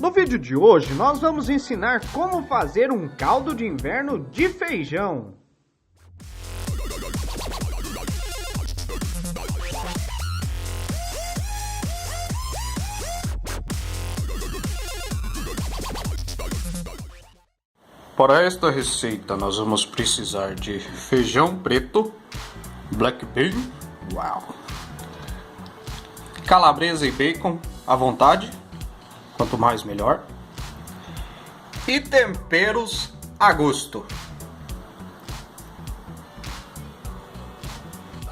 No vídeo de hoje, nós vamos ensinar como fazer um caldo de inverno de feijão. Para esta receita, nós vamos precisar de feijão preto, black bean, calabresa e bacon à vontade, quanto mais melhor, e temperos a gosto.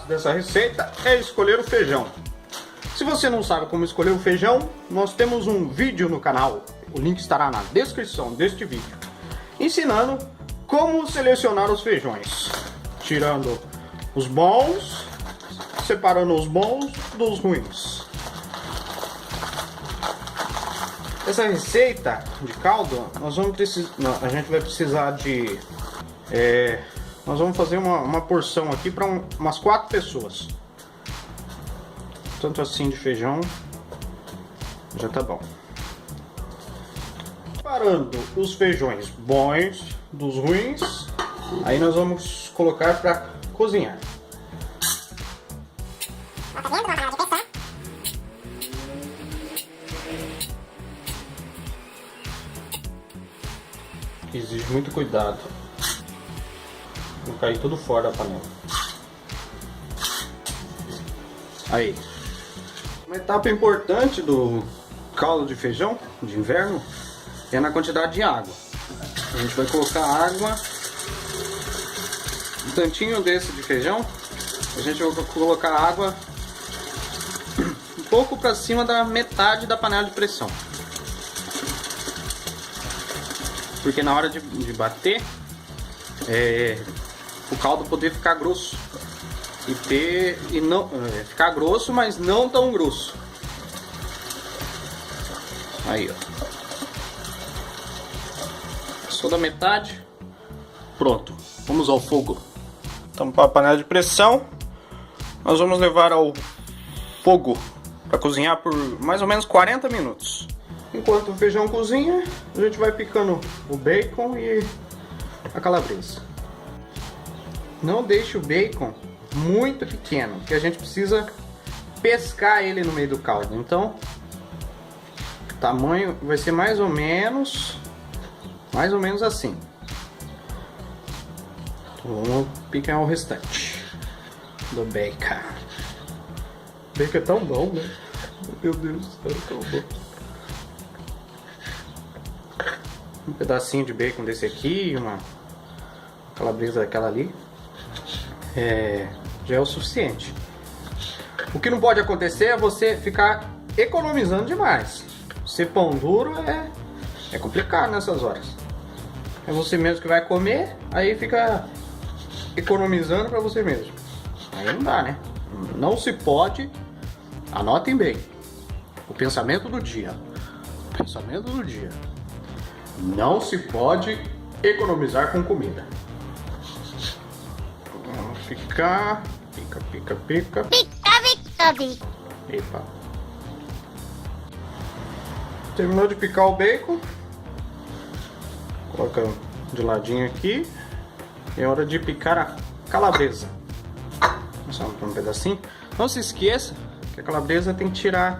Dessa receita é escolher o feijão. Se você não sabe como escolher o feijão, nós temos um vídeo no canal, o link estará na descrição deste vídeo, ensinando como selecionar os feijões, tirando os bons, separando os bons dos ruins. Essa receita de caldo, nós vamos precisar, a gente vai precisar de, nós vamos fazer uma porção aqui para umas 4 pessoas. Tanto assim de feijão, já tá bom. Separando os feijões bons dos ruins, aí nós vamos colocar para cozinhar. Exige muito cuidado, não cair tudo fora da panela. Aí, uma etapa importante do caldo de feijão de inverno é na quantidade de água. A gente vai colocar água, um tantinho desse de feijão, a gente vai colocar água um pouco para cima da metade da panela de pressão. Porque na hora de bater, o caldo poder ficar grosso ficar grosso, mas não tão grosso. Aí, ó. Passou da metade, pronto. Vamos ao fogo. Tampar a panela de pressão. Nós vamos levar ao fogo para cozinhar por mais ou menos 40 minutos. Enquanto o feijão cozinha, a gente vai picando o bacon e a calabresa. Não deixe o bacon muito pequeno, porque a gente precisa pescar ele no meio do caldo. Então, o tamanho vai ser mais ou menos assim. Então, vamos picar o restante do bacon. O bacon é tão bom, né? Meu Deus do céu, é tão bom. Um pedacinho de bacon desse aqui, uma calabresa daquela ali, já é o suficiente. O que não pode acontecer é você ficar economizando demais. Ser pão duro é complicado nessas horas. É você mesmo que vai comer, aí fica economizando para você mesmo. Aí não dá, né? Não se pode, anotem bem, o pensamento do dia. O pensamento do dia. Não se pode economizar com comida. Vamos ficar... Pica. Pica. Epa. Terminou de picar o bacon. Coloca de ladinho aqui. É hora de picar a calabresa. Só um pedacinho. Não se esqueça que a calabresa tem que tirar.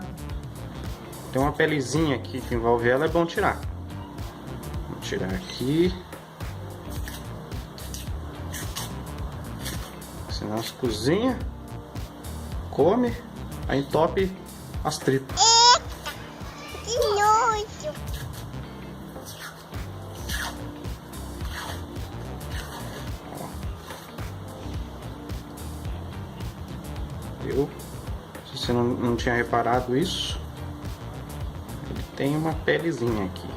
Tem uma pelezinha aqui que envolve ela, é bom tirar. Tirar aqui, senão se cozinha, come, aí entope as tripas. Que nojo! Viu? Se você não tinha reparado isso, ele tem uma pelezinha aqui.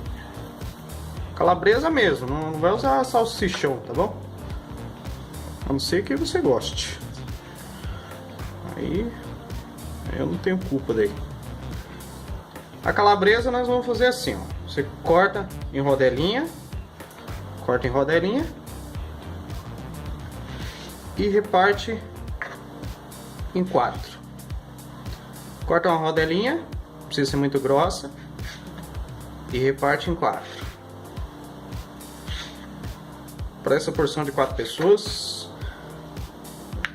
Calabresa mesmo, não vai usar salsichão, tá bom? A não ser que você goste. Aí eu não tenho culpa daí. A calabresa nós vamos fazer assim, ó. Você corta em rodelinha, e reparte em 4. Corta uma rodelinha, não precisa ser muito grossa. e reparte em 4. Para essa porção de 4 pessoas,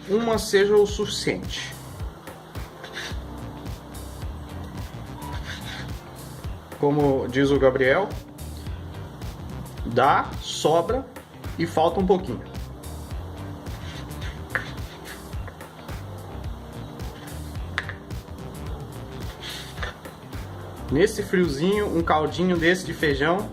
uma seja o suficiente. Como diz o Gabriel, dá, sobra e falta um pouquinho. Nesse friozinho, um caldinho desse de feijão.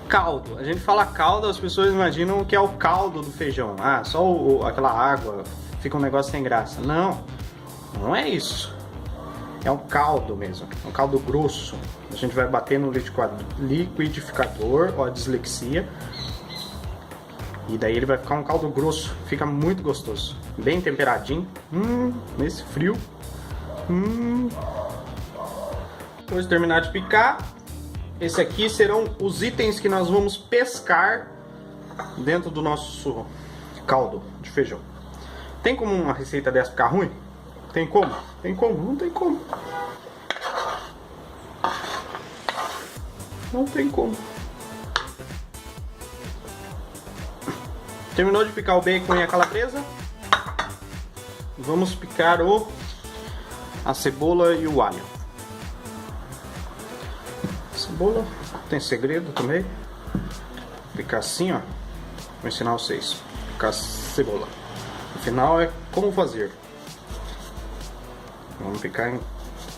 Caldo. A gente fala caldo, as pessoas imaginam que é o caldo do feijão. Ah, só aquela água, fica um negócio sem graça. Não, não é isso. É um caldo mesmo, um caldo grosso. A gente vai bater no liquidificador, ó, a dislexia. E daí ele vai ficar um caldo grosso, fica muito gostoso. Bem temperadinho, nesse frio. Depois de terminar de picar, esse aqui serão os itens que nós vamos pescar dentro do nosso caldo de feijão. Tem como uma receita dessa ficar ruim? Tem como? Tem como? Não tem como. Não tem como. Terminou de picar o bacon e a calabresa? Vamos picar a cebola e o alho. Cebola, tem segredo também. Picar assim, ó. Vou ensinar vocês. Picar cebola. No final é como fazer. Vamos picar em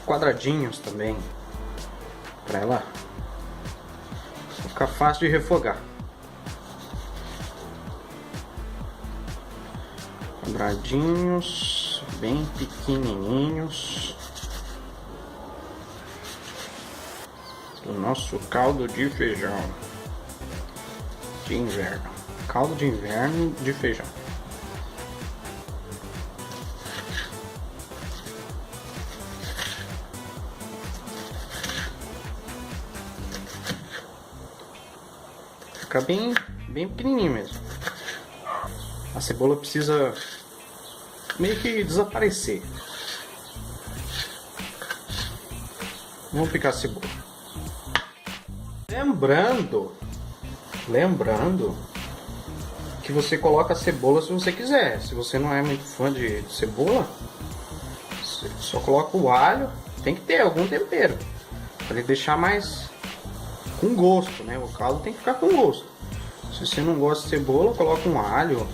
quadradinhos também. Pra ela ficar fácil de refogar. Quadradinhos, bem pequenininhos. O nosso caldo de feijão de inverno. Caldo de inverno de feijão. Fica bem pequenininho mesmo. A cebola precisa meio que desaparecer. Vamos picar a cebola. Lembrando que você coloca a cebola se você quiser. Se você não é muito fã de cebola, você só coloca o alho. Tem que ter algum tempero para ele deixar mais com gosto, né? O caldo tem que ficar com gosto. Se você não gosta de cebola, coloca um alho,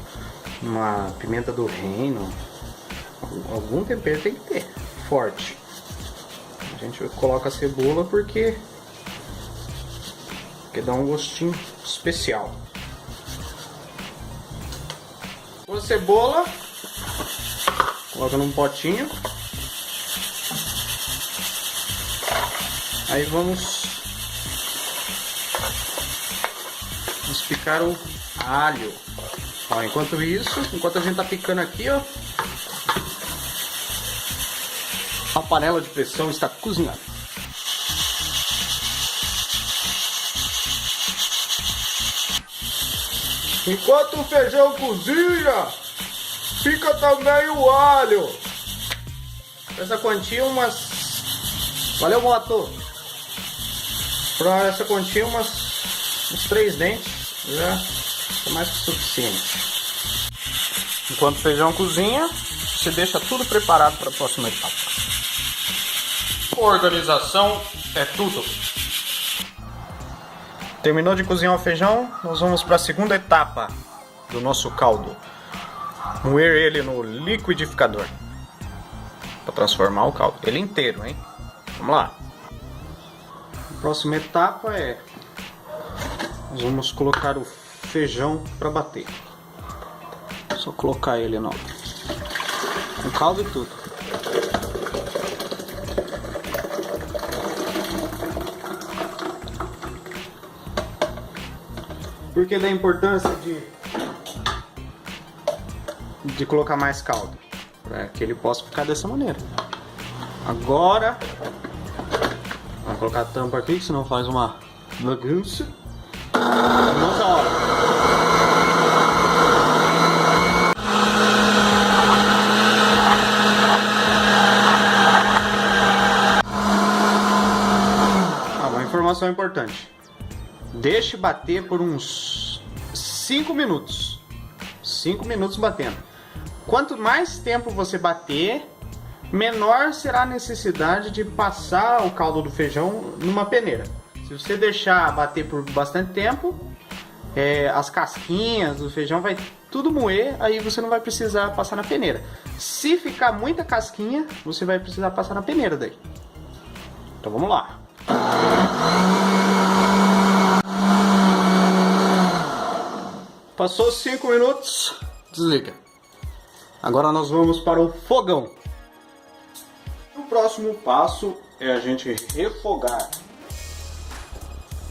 uma pimenta do reino, algum tempero tem que ter, forte. A gente coloca a cebola porque dá um gostinho especial. Com a cebola, coloca num potinho. Aí vamos picar o alho. Ó, enquanto a gente tá picando aqui, ó, a panela de pressão está cozinhando. Enquanto o feijão cozinha, pica também o alho. Essa quantia Valeu, moto. Pra essa quantia uns 3 dentes já é mais que suficiente. Enquanto o feijão cozinha, você deixa tudo preparado para a próxima etapa. Organização é tudo. Terminou de cozinhar o feijão, nós vamos para a segunda etapa do nosso caldo. Moer ele no liquidificador para transformar o caldo, ele inteiro, hein? Vamos lá. A próxima etapa é nós vamos colocar o feijão para bater. Só colocar ele com caldo e tudo. Por que da importância de colocar mais caldo? Para que ele possa ficar dessa maneira. Agora, vamos colocar a tampa aqui, que senão faz uma bagunça. Nossa hora. informação importante. Deixe bater por uns 5 minutos. 5 minutos batendo. Quanto mais tempo você bater, menor será a necessidade de passar o caldo do feijão numa peneira. Se você deixar bater por bastante tempo, as casquinhas do feijão vai tudo moer, aí você não vai precisar passar na peneira. Se ficar muita casquinha, você vai precisar passar na peneira daí. Então vamos lá. Passou 5 minutos, desliga. Agora nós vamos para o fogão. O próximo passo é a gente refogar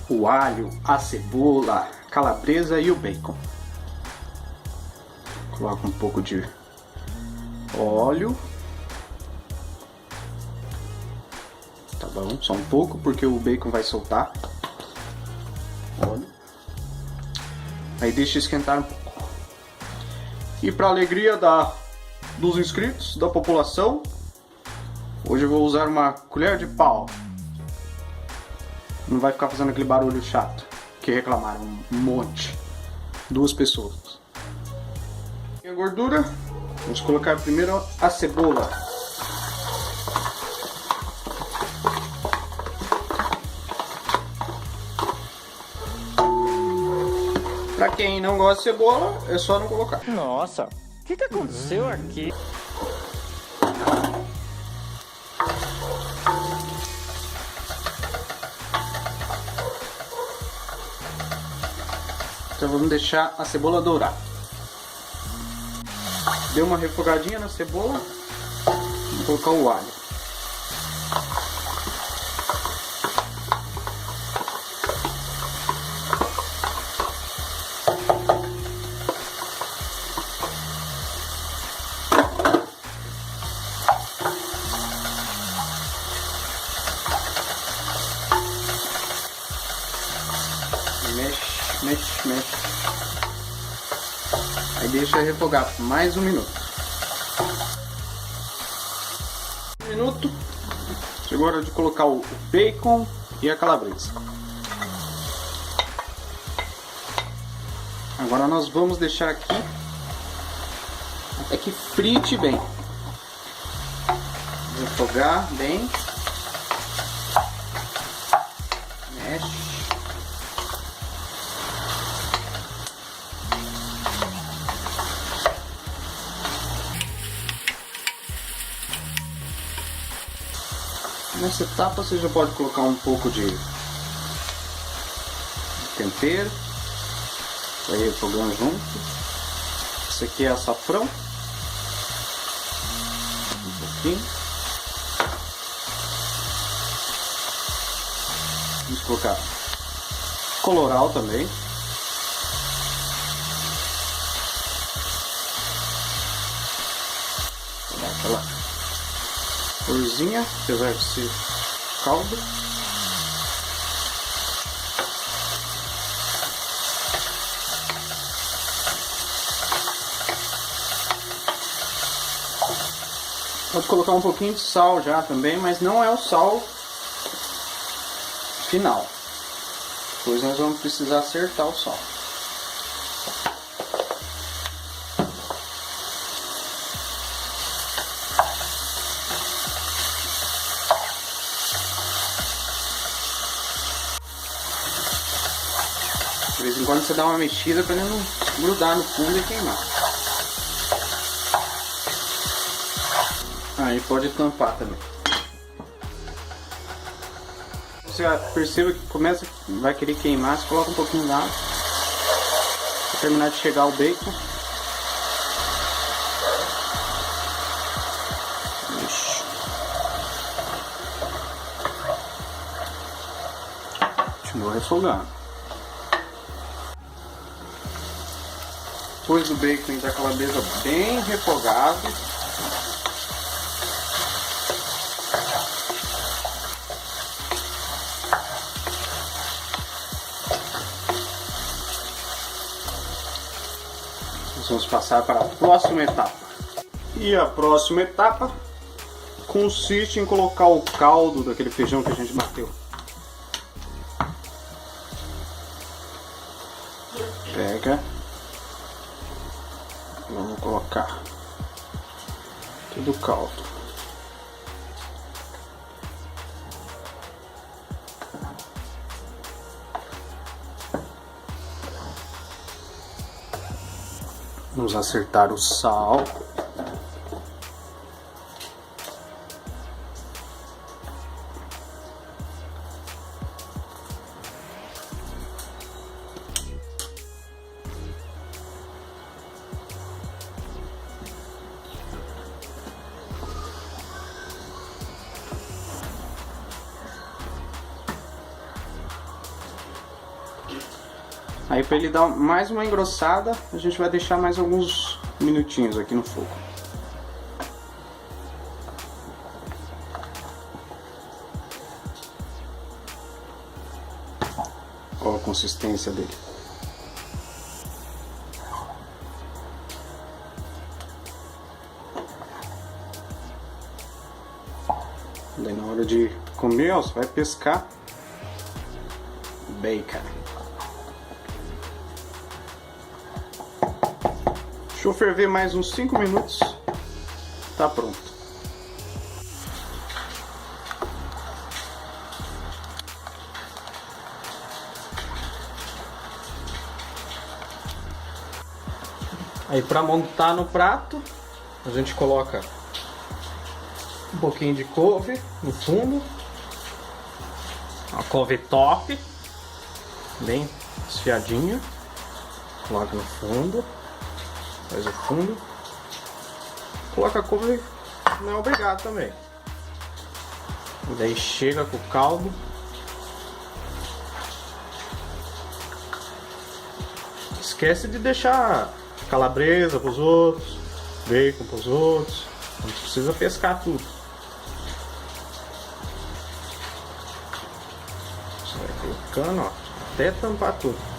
o alho, a cebola, a calabresa e o bacon. Coloca um pouco de óleo. Tá bom, só um pouco porque o bacon vai soltar. Óleo. Aí deixa esquentar um pouco. E para alegria dos inscritos, da população, hoje eu vou usar uma colher de pau. Não vai ficar fazendo aquele barulho chato que reclamaram um monte. 2 pessoas. E a gordura, vamos colocar primeiro a cebola. Pra quem não gosta de cebola, é só não colocar. Nossa, o que aconteceu aqui? Então vamos deixar a cebola dourar. Deu uma refogadinha na cebola, vou colocar o alho. Mexe. Aí deixa refogar por mais 1 minuto. 1 minuto. Chegou a hora de colocar o bacon e a calabresa. Agora nós vamos deixar aqui até que frite bem. Refogar bem. Mexe. Nessa etapa você já pode colocar um pouco de tempero, vai refogando junto. Esse aqui é açafrão, um pouquinho. Vamos colocar colorau também. Vou dar aquela corzinha, apesar de ser caldo. Pode colocar um pouquinho de sal já também, mas não é o sal final. Depois nós vamos precisar acertar o sal. De vez em quando você dá uma mexida para ele não grudar no fundo e queimar. Aí pode tampar também. Você perceba que vai querer queimar, você coloca um pouquinho d'água para terminar de chegar o bacon. Ixi. Continua refogando. Depois do bacon entra a calabresa bem refogado. Nós vamos passar para a próxima etapa. E a próxima etapa consiste em colocar o caldo daquele feijão que a gente bateu. Vamos acertar o sal. Aí, para ele dar mais uma engrossada, a gente vai deixar mais alguns minutinhos aqui no fogo. Olha a consistência dele. Daí na hora de comer, ó, você vai pescar bacon. Deixa eu ferver mais uns 5 minutos. Tá pronto. Aí para montar no prato, a gente coloca um pouquinho de couve no fundo. Uma couve top, bem desfiadinha. Coloca no fundo. Faz o fundo. Coloca a couve, não é obrigado também. E daí chega com o caldo. Esquece de deixar calabresa para os outros, bacon para os outros. Não precisa pescar tudo. Você vai colocando, ó, até tampar tudo.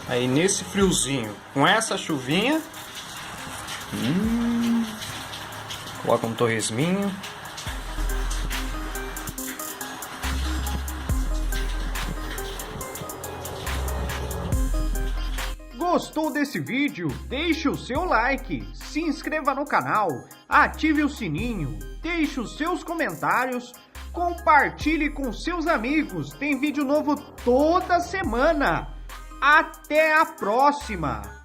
Aí nesse friozinho, com essa chuvinha, coloca um torresminho. Gostou desse vídeo? Deixe o seu like, se inscreva no canal, ative o sininho, deixe os seus comentários, compartilhe com seus amigos. Tem vídeo novo toda semana. Até a próxima!